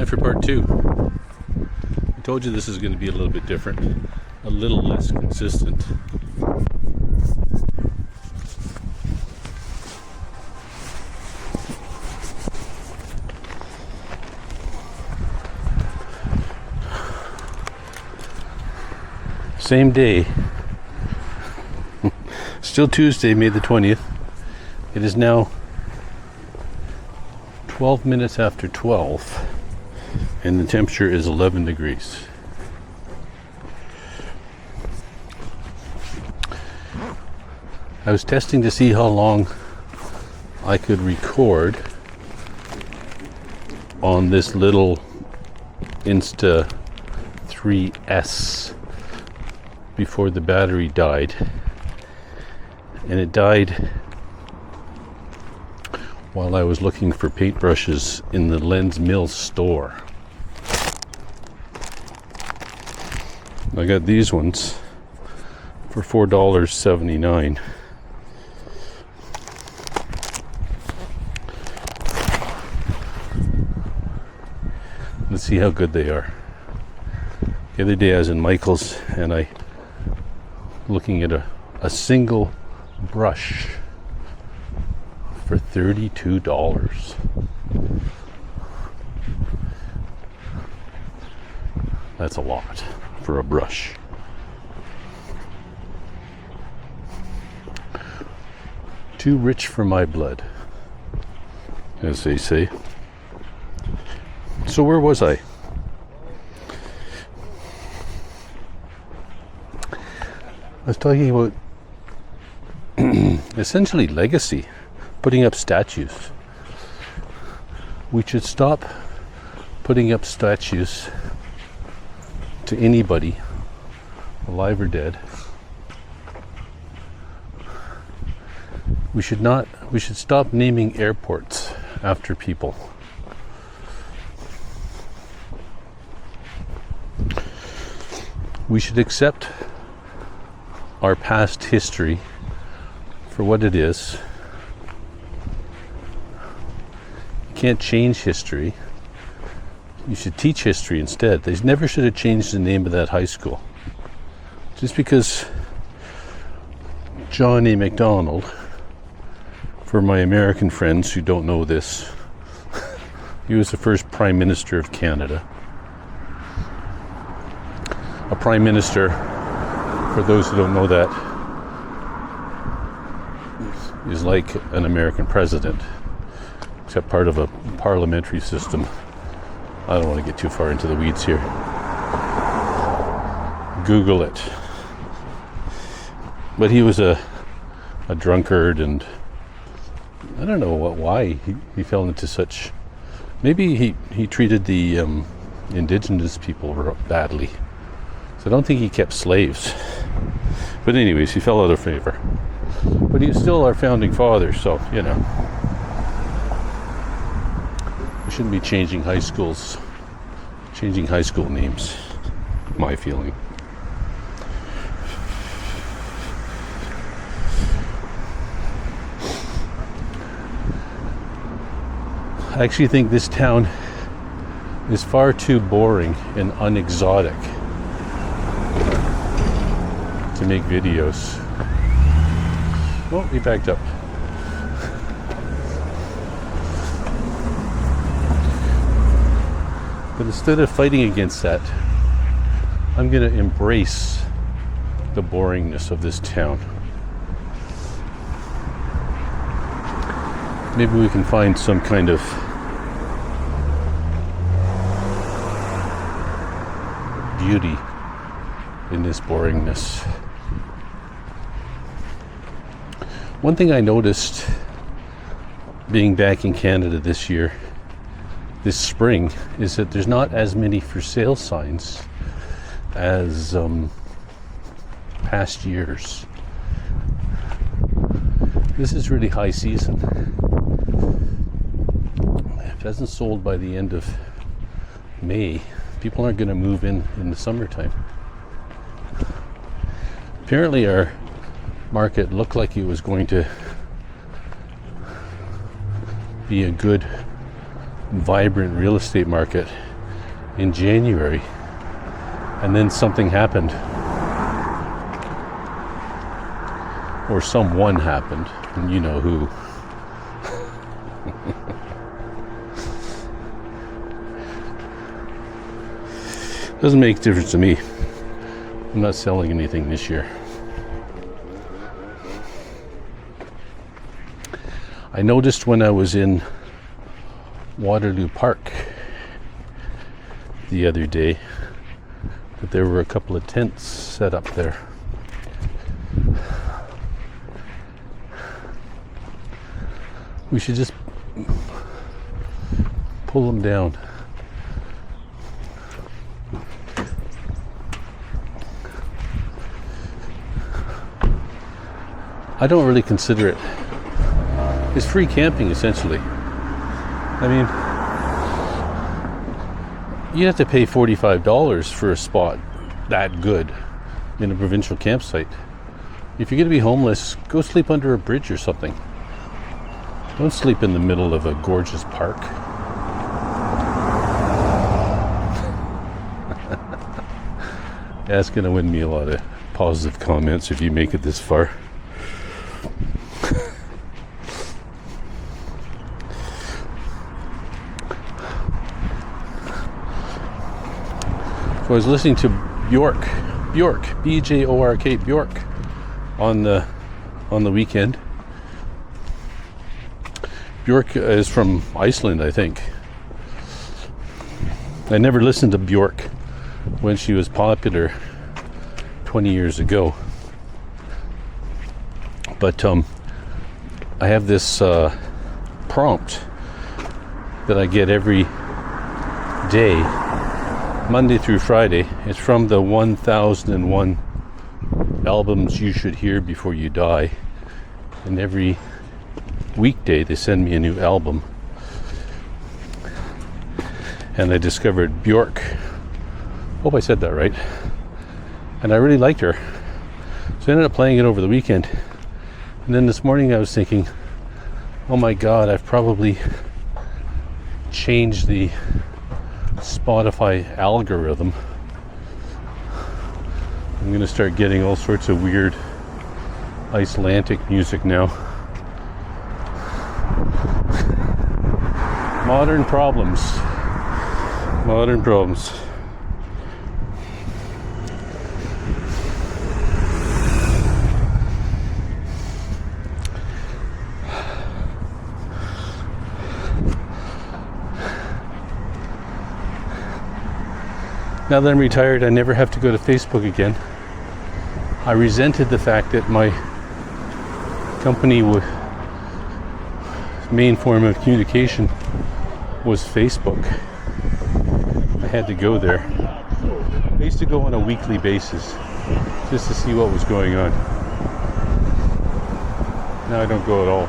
time for part two. I told you this is going to be a little bit different, a little less consistent. Same day. Still Tuesday, May the 20th. It is now 12 minutes after 12 and the temperature is 11 degrees. I was testing to see how long I could record on this little Insta 3S before the battery died, and it died while I was looking for paintbrushes in the Lens Mills store. I got these ones for $4.79. Let's see how good they are. The other day I was in Michael's and I looking at a single brush for $32. That's a lot for a brush. Too rich for my blood, as they say. So where was I? I was talking about essentially legacy, putting up statues. We should stop putting up statues to anybody, alive or dead. We should stop naming airports after people. We should accept our past history for what it is. You can't change history. You should teach history instead. They never should have changed the name of that high school. Just because John A. MacDonald, for my American friends who don't know this, he was the first Prime Minister of Canada. A Prime Minister, for those who don't know that, is like an American president, except part of a parliamentary system. I don't want to get too far into the weeds here. Google it. But he was a drunkard, and I don't know why he fell into such... Maybe he treated the indigenous people badly. So I don't think he kept slaves. But anyways, he fell out of favor. But he's still our founding father, so, you know. We shouldn't be changing high school names, my feeling. I actually think this town is far too boring and unexotic to make videos. Oh, he backed up. But instead of fighting against that, I'm going to embrace the boringness of this town. Maybe we can find some kind of beauty in this boringness. One thing I noticed being back in Canada this spring, is that there's not as many for sale signs as past years. This is really high season. If it hasn't sold by the end of May, people aren't going to move in the summertime. Apparently our market looked like it was going to be a good, vibrant real estate market in January, and then something happened, or someone happened, and you know who. Doesn't make a difference to me. I'm not selling anything this year. I noticed when I was in Waterloo Park the other day that there were a couple of tents set up there. We should just pull them down. I don't really consider it. It's free camping, essentially. I mean, you have to pay $45 for a spot that good in a provincial campsite. If you're going to be homeless, go sleep under a bridge or something. Don't sleep in the middle of a gorgeous park. That's going to win me a lot of positive comments if you make it this far. So I was listening to Bjork, B-J-O-R-K, Bjork, on the weekend. Bjork is from Iceland, I think. I never listened to Bjork when she was popular 20 years ago. But I have this prompt that I get every day, Monday through Friday. It's from the 1001 albums you should hear before you die. And every weekday they send me a new album. And I discovered Bjork. Hope I said that right. And I really liked her. So I ended up playing it over the weekend. And then this morning I was thinking, oh my God, I've probably changed the Spotify algorithm. I'm going to start getting all sorts of weird Icelandic music now. Modern problems. Modern problems. Now that I'm retired, I never have to go to Facebook again. I resented the fact that my company main form of communication was Facebook. I had to go there. I used to go on a weekly basis just to see what was going on. Now I don't go at all.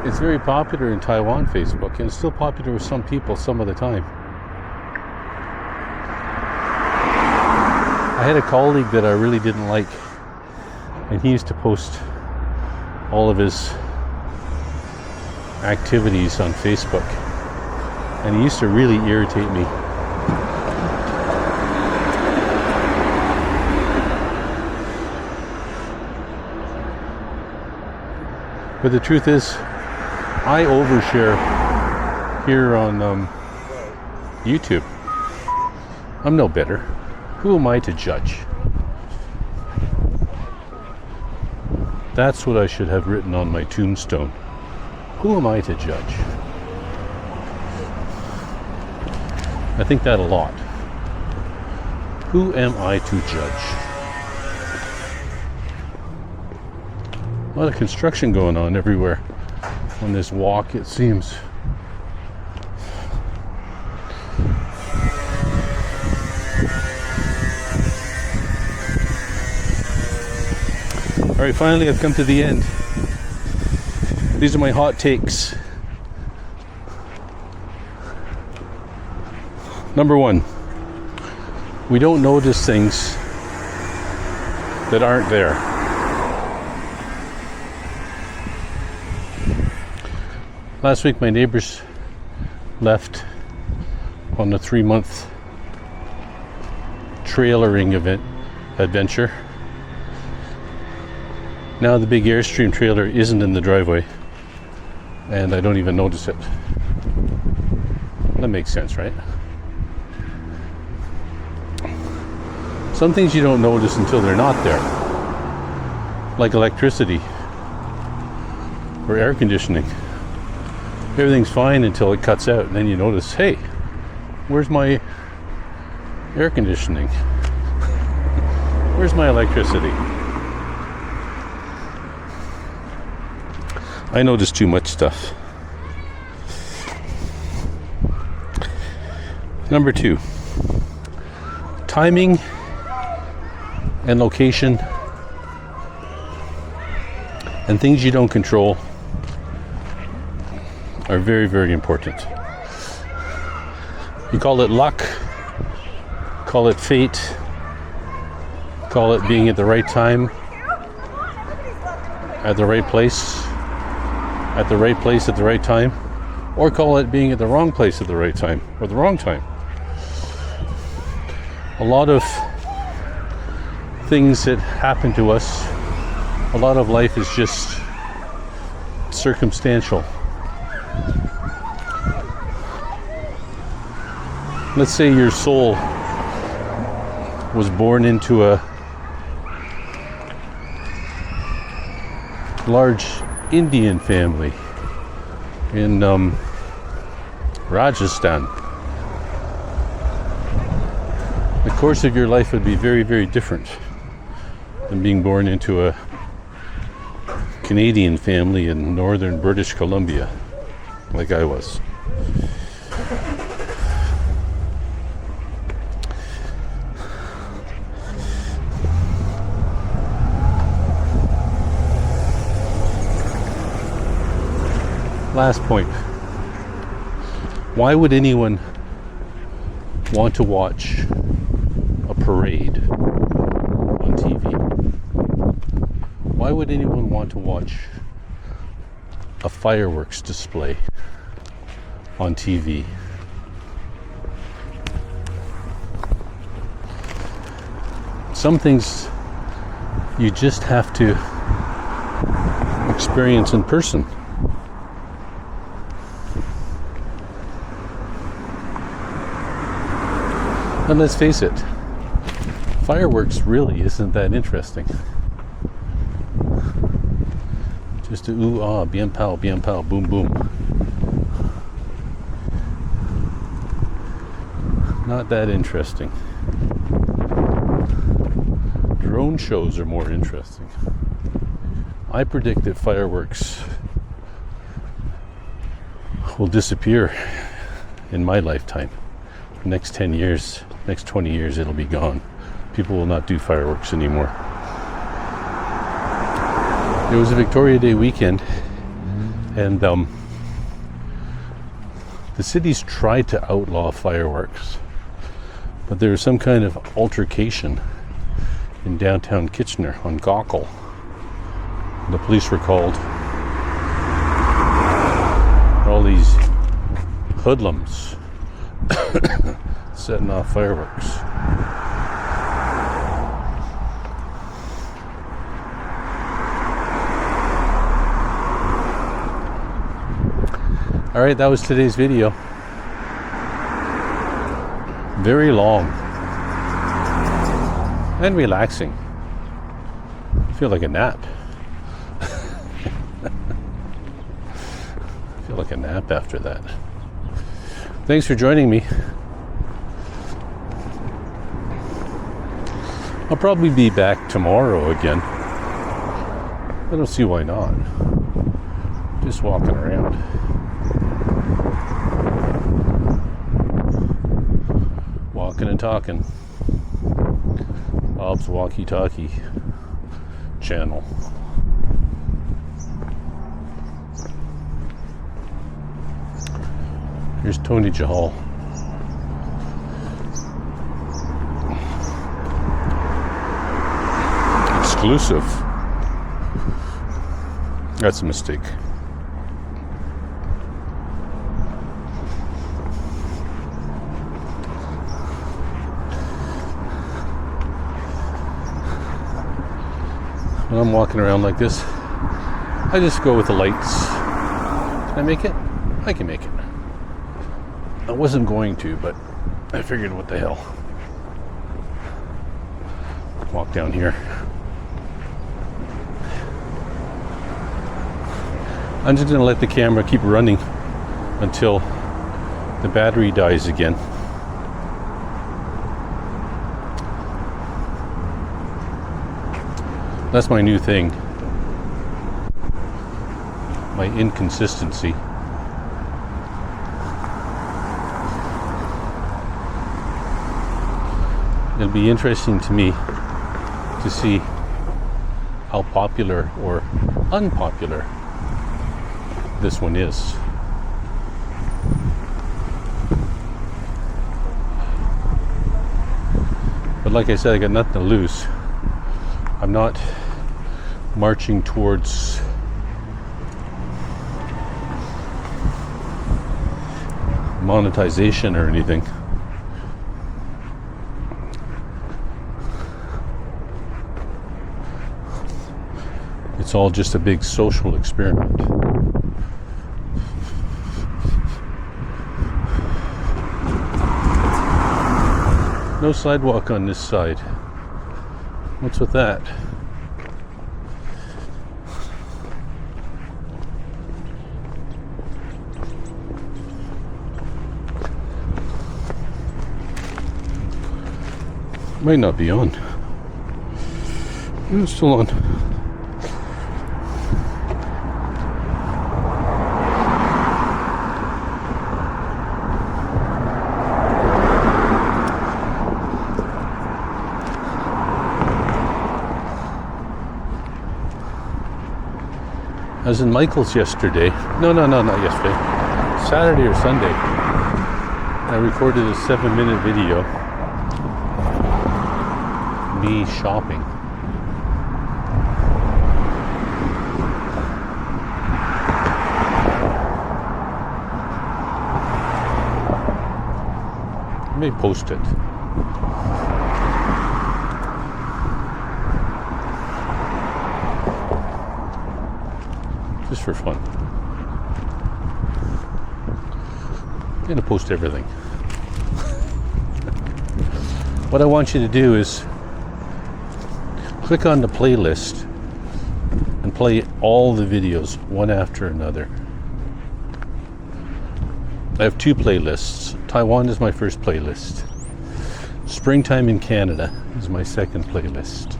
It's very popular in Taiwan, Facebook, and it's still popular with some people some of the time. I had a colleague that I really didn't like, and he used to post all of his activities on Facebook, and he used to really irritate me. But the truth is, I overshare here on YouTube. I'm no better. Who am I to judge? That's what I should have written on my tombstone. Who am I to judge? I think that a lot. Who am I to judge? A lot of construction going on everywhere on this walk, it seems. All right, finally I've come to the end. These are my hot takes. Number one, we don't notice things that aren't there. Last week my neighbors left on a 3-month trailering adventure. Now the big Airstream trailer isn't in the driveway and I don't even notice it. That makes sense, right? Some things you don't notice until they're not there, like electricity or air conditioning. Everything's fine until it cuts out, and then you notice, hey, where's my air conditioning? Where's my electricity? I notice too much stuff. Number 2, timing and location and things you don't control are very, very important. You call it luck, call it fate, call it being at the right time, at the right place, at the right place at the right time, or call it being at the wrong place at the right time or the wrong time. A lot of things that happen to us, a lot of life is just circumstantial. Let's say your soul was born into a large Indian family in Rajasthan. The course of your life would be very, very different than being born into a Canadian family in northern British Columbia, like I was. Last point. Why would anyone want to watch a parade on TV? Why would anyone want to watch a fireworks display on TV? Some things you just have to experience in person. And let's face it, fireworks really isn't that interesting. Just a ooh ah, bien pow, boom boom. Not that interesting. Drone shows are more interesting. I predict that fireworks will disappear in my lifetime. Next 10 years, next 20 years, it'll be gone. People will not do fireworks anymore. It was a Victoria Day weekend, and the cities tried to outlaw fireworks, but there was some kind of altercation in downtown Kitchener on Gawkel. The police were called. All these hoodlums setting off fireworks. All right, that was today's video. Very long and relaxing. I feel like a nap. I feel like a nap after that. Thanks for joining me. I'll probably be back tomorrow again. I don't see why not. Just walking around. Walking and talking. Bob's Walkie-Talkie channel. Here's Tony Jahal. exclusive. That's a mistake. When I'm walking around like this, I just go with the lights. Can I make it? I can make it. I wasn't going to, but I figured, what the hell. Walk down here. I'm just going to let the camera keep running until the battery dies again. That's my new thing. My inconsistency. It'll be interesting to me to see how popular or unpopular this one is. But like I said, I got nothing to lose. I'm not marching towards monetization or anything. It's all just a big social experiment. No sidewalk on this side. What's with that? Might not be on. It's still on. I was in Michael's yesterday. No, not yesterday. Saturday or Sunday. I recorded a 7-minute video. Me shopping. I may post it. Just for fun. I'm gonna post everything. What I want you to do is click on the playlist and play all the videos one after another. I have 2 playlists. Taiwan is my first playlist. Springtime in Canada is my second playlist.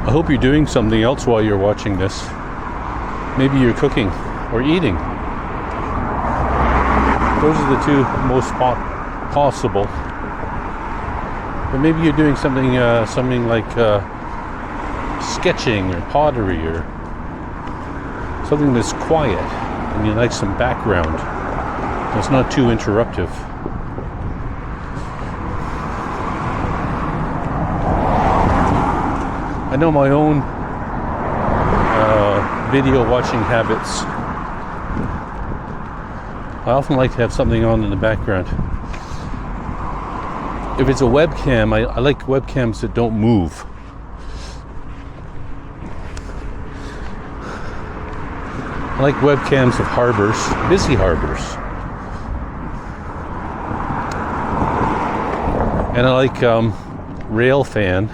I hope you're doing something else while you're watching this. Maybe you're cooking or eating. Those are the 2 most possible. But maybe you're doing something like sketching or pottery or something that's quiet and you like some background that's not too interruptive. I know my own video watching habits. I often like to have something on in the background. If it's a webcam, I like webcams that don't move. I like webcams of harbors, busy harbors. And I like rail fan